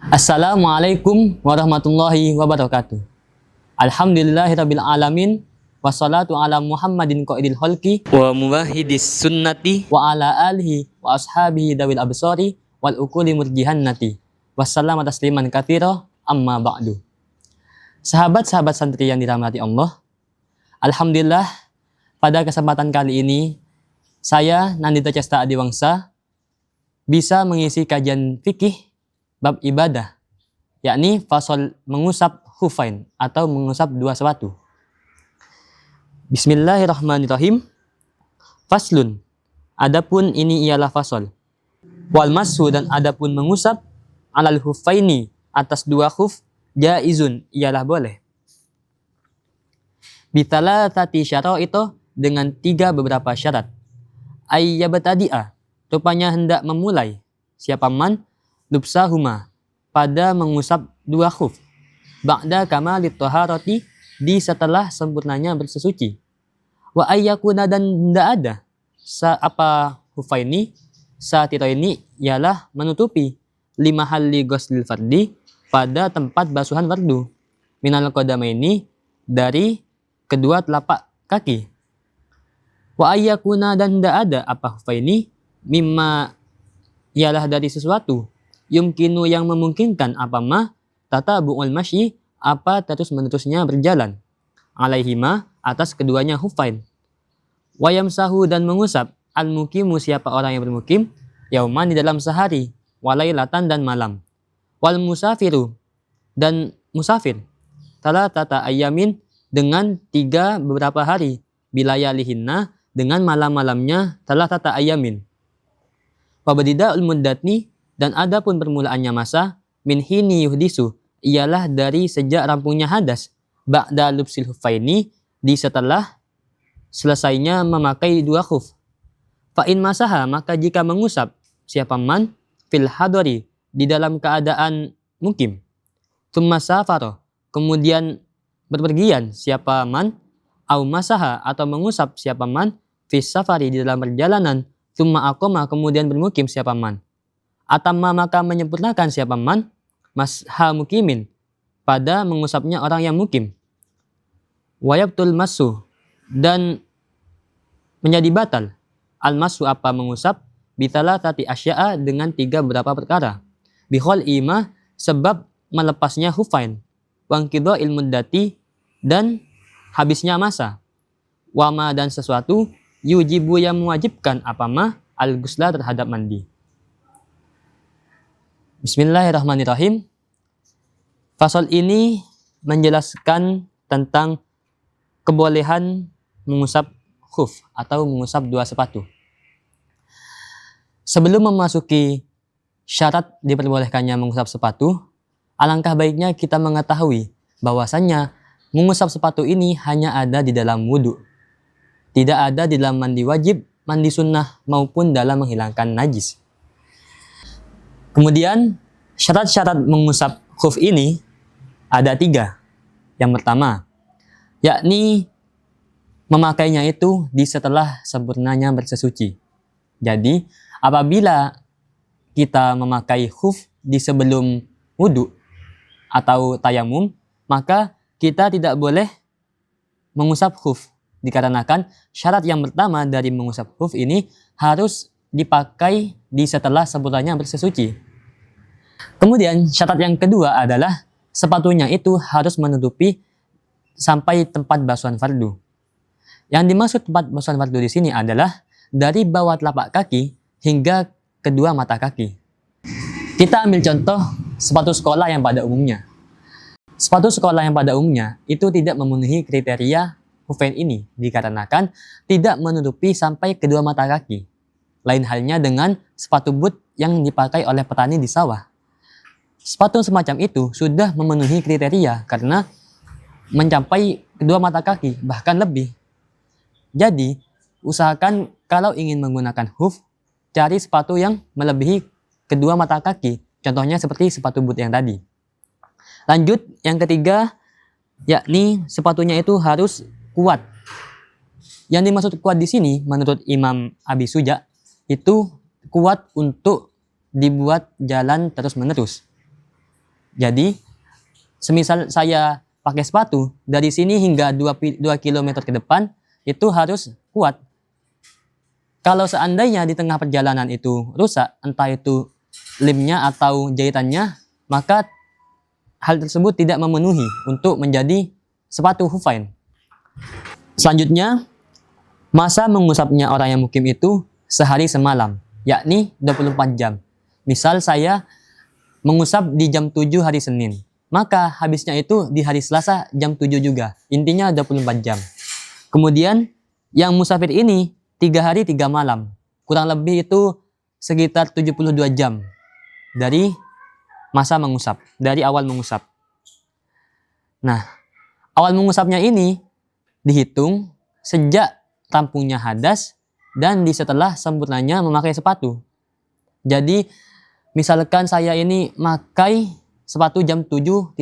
Assalamualaikum warahmatullahi wabarakatuh. Alhamdulillahirabbil alamin wassalatu ala Muhammadin qaidil khalqi wa muwahhidis sunnati wa ala alihi wa ashabihi dawil absari wal uquli murjihannati. Wassalamu tasliman katsira amma ba'du. Sahabat-sahabat santri yang dirahmati Allah, alhamdulillah pada kesempatan kali ini saya Nandita Cesta Adiwangsa bisa mengisi kajian fikih bab ibadah, yakni fasal mengusap khufain atau mengusap dua sepatu. Bismillahirrahmanirrahim. Faslun, adapun ini ialah fasal. Wal mashu, dan adapun mengusap alal khufaini, atas dua khuf, jaizun, ialah boleh. Bitalatati syara'ita, dengan tiga beberapa syarat. Ayyabtadi'a, rupanya hendak memulai siapa man lubsahuma, pada mengusap dua khuf, ba'da kamalit taharati, di setelah sempurnanya bersesuci. Wa ayyakuna, dan tidak ada apa khufaini satira ini ialah menutupi lima halli ghuslil fardi, pada tempat basuhan fardu, minal qadamaini, dari kedua telapak kaki. Wa ayyakuna, dan tidak ada apa khufaini mimma, ialah dari sesuatu yumkinu, yang memungkinkan apa ma tatabu'ul masyi, apa terus menerusnya berjalan, alaihima, atas keduanya hufain. Wayamsahu, dan mengusap al mukimu, siapa orang yang bermukim, yauman, di dalam sehari, walailatan, dan malam. Wal musafiru, dan musafir, talatata ayamin, dengan tiga beberapa hari, bilayalihinna, dengan malam-malamnya, talatata ayamin. Wabadida'ul muddatni, dan adapun permulaannya masa, min hini yuhdisu, ialah dari sejak rampungnya hadas, ba'da lubsil hufaini, di setelah selesainya memakai dua khuf. Fa'in masaha, maka jika mengusap siapa man fil hadari, di dalam keadaan mukim, tsumma safaro, kemudian berpergian siapa man, au masaha, atau mengusap siapa man fis safari, di dalam perjalanan, tsumma aqama, kemudian bermukim siapa man, atamma, maka menyempurnakan siapa man masha mukimin, pada mengusapnya orang yang mukim. Wayabtul masu, dan menjadi batal al masu, apa mengusap, bitalatati asya'a, dengan tiga beberapa perkara. Bihol ima, sebab melepasnya hufain. Wangkido ilmuddati, dan habisnya masa. Wama, dan sesuatu yujibu, yang mewajibkan apa ma al gusla, terhadap mandi. Bismillahirrahmanirrahim. Fasal ini menjelaskan tentang kebolehan mengusap khuf atau mengusap dua sepatu. Sebelum memasuki syarat diperbolehkannya mengusap sepatu, alangkah baiknya kita mengetahui bahwasannya mengusap sepatu ini hanya ada di dalam wudu, tidak ada di dalam mandi wajib, mandi sunnah, maupun dalam menghilangkan najis. Kemudian syarat-syarat mengusap khuf ini ada tiga. Yang pertama, yakni memakainya itu di setelah sempurnanya bersesuci. Jadi apabila kita memakai khuf di sebelum wudu atau tayamum, maka kita tidak boleh mengusap khuf, dikarenakan syarat yang pertama dari mengusap khuf ini harus dipakai di setelah sempurnanya bersesuci. Kemudian syarat yang kedua adalah sepatunya itu harus menutupi sampai tempat basuhan fardu. Yang dimaksud tempat basuhan fardu di sini adalah dari bawah telapak kaki hingga kedua mata kaki. Kita ambil contoh sepatu sekolah yang pada umumnya. Sepatu sekolah yang pada umumnya itu tidak memenuhi kriteria hufain ini, dikarenakan tidak menutupi sampai kedua mata kaki. Lain halnya dengan sepatu boot yang dipakai oleh petani di sawah. Sepatu semacam itu sudah memenuhi kriteria karena mencapai kedua mata kaki, bahkan lebih. Jadi, usahakan kalau ingin menggunakan hoof, cari sepatu yang melebihi kedua mata kaki. Contohnya seperti sepatu boot yang tadi. Lanjut, yang ketiga, yakni sepatunya itu harus kuat. Yang dimaksud kuat di sini, menurut Imam Abi Suja, itu kuat untuk dibuat jalan terus-menerus. Jadi, semisal saya pakai sepatu, dari sini hingga 2 km ke depan, itu harus kuat. Kalau seandainya di tengah perjalanan itu rusak, entah itu lemnya atau jahitannya, maka hal tersebut tidak memenuhi untuk menjadi sepatu Khufain. Selanjutnya, masa mengusapnya orang yang mukim itu sehari semalam, yakni 24 jam. Misal saya mengusap di jam 7 hari Senin, maka habisnya itu di hari Selasa jam 7 juga. Intinya 24 jam. Kemudian yang musafir ini 3 hari 3 malam. Kurang lebih itu sekitar 72 jam dari masa mengusap, dari awal mengusap. Nah, awal mengusapnya ini dihitung sejak rampungnya hadas dan di setelah sempurnanya memakai sepatu. Jadi, misalkan saya ini pakai sepatu jam 7.00.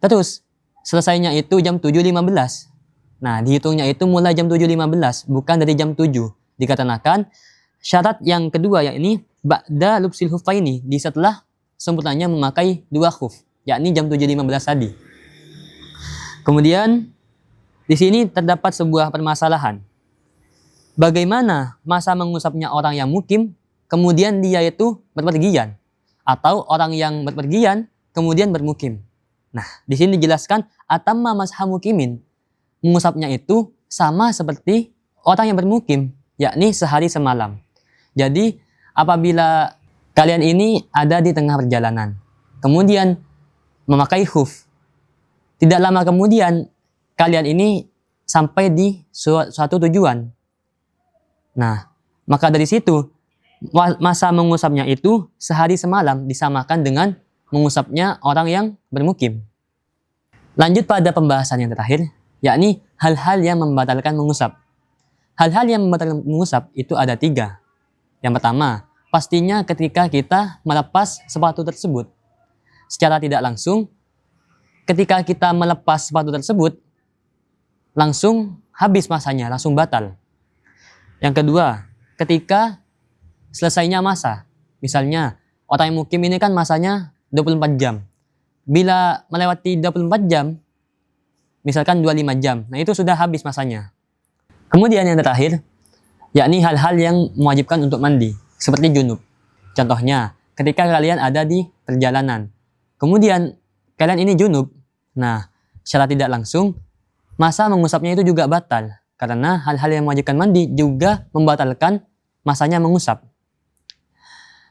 Terus, selesainya itu jam 7.15. Nah, dihitungnya itu mulai jam 7.15, bukan dari jam 7. Dikarenakan syarat yang kedua yakni ba'da lubsil khuffaini, di setelah sempurnanya memakai 2 khuf, yakni jam 7.15 tadi. Kemudian di sini terdapat sebuah permasalahan. Bagaimana masa mengusapnya orang yang mukim, kemudian dia itu berpergian, atau orang yang berpergian kemudian bermukim. Nah, di sini dijelaskan atamma mashha mukimin, mengusapnya itu sama seperti orang yang bermukim, yakni sehari semalam. Jadi, apabila kalian ini ada di tengah perjalanan, kemudian memakai khuf, tidak lama kemudian kalian ini sampai di suatu tujuan. Nah, maka dari situ masa mengusapnya itu sehari semalam disamakan dengan mengusapnya orang yang bermukim. Lanjut pada pembahasan yang terakhir, yakni hal-hal yang membatalkan mengusap. Hal-hal yang membatalkan mengusap itu ada 3. Yang pertama, pastinya ketika kita melepas sepatu tersebut. Secara tidak langsung, ketika kita melepas sepatu tersebut, langsung habis masanya, langsung batal. Yang kedua, ketika selesainya masa. Misalnya, orang yang mukim ini kan masanya 24 jam. Bila melewati 24 jam, misalkan 25 jam, nah itu sudah habis masanya. Kemudian yang terakhir, yakni hal-hal yang mewajibkan untuk mandi, seperti junub. Contohnya, ketika kalian ada di perjalanan, kemudian kalian ini junub, nah secara tidak langsung, masa mengusapnya itu juga batal. Karena hal-hal yang mewajibkan mandi juga membatalkan masanya mengusap.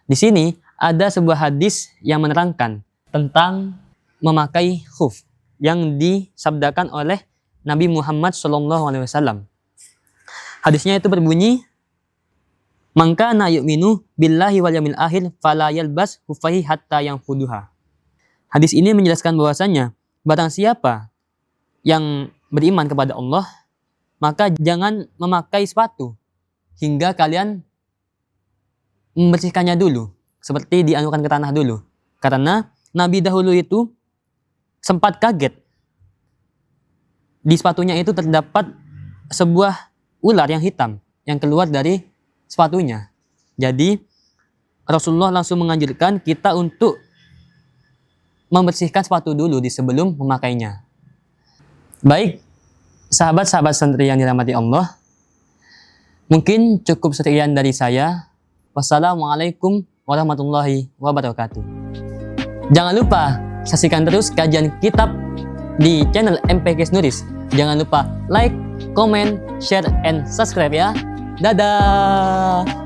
Di sini ada sebuah hadis yang menerangkan tentang memakai khuf yang disabdakan oleh Nabi Muhammad SAW. Hadisnya itu berbunyi, "Man kana yu'minu billahi wal yawmil akhir fala yalbas khuffahi hatta yanfuduha." Hadis ini menjelaskan bahwasannya barang siapa yang beriman kepada Allah, maka jangan memakai sepatu hingga kalian membersihkannya dulu, seperti dianukan ke tanah dulu. Karena Nabi dahulu itu sempat kaget. Di sepatunya itu terdapat sebuah ular yang hitam yang keluar dari sepatunya. Jadi Rasulullah langsung menganjurkan kita untuk membersihkan sepatu dulu di sebelum memakainya. Baik, sahabat-sahabat santri yang dirahmati Allah, mungkin cukup sekian dari saya. Wassalamualaikum warahmatullahi wabarakatuh. Jangan lupa saksikan terus kajian kitab di channel MPK Nuris. Jangan lupa like, comment, share, and subscribe ya. Dadah!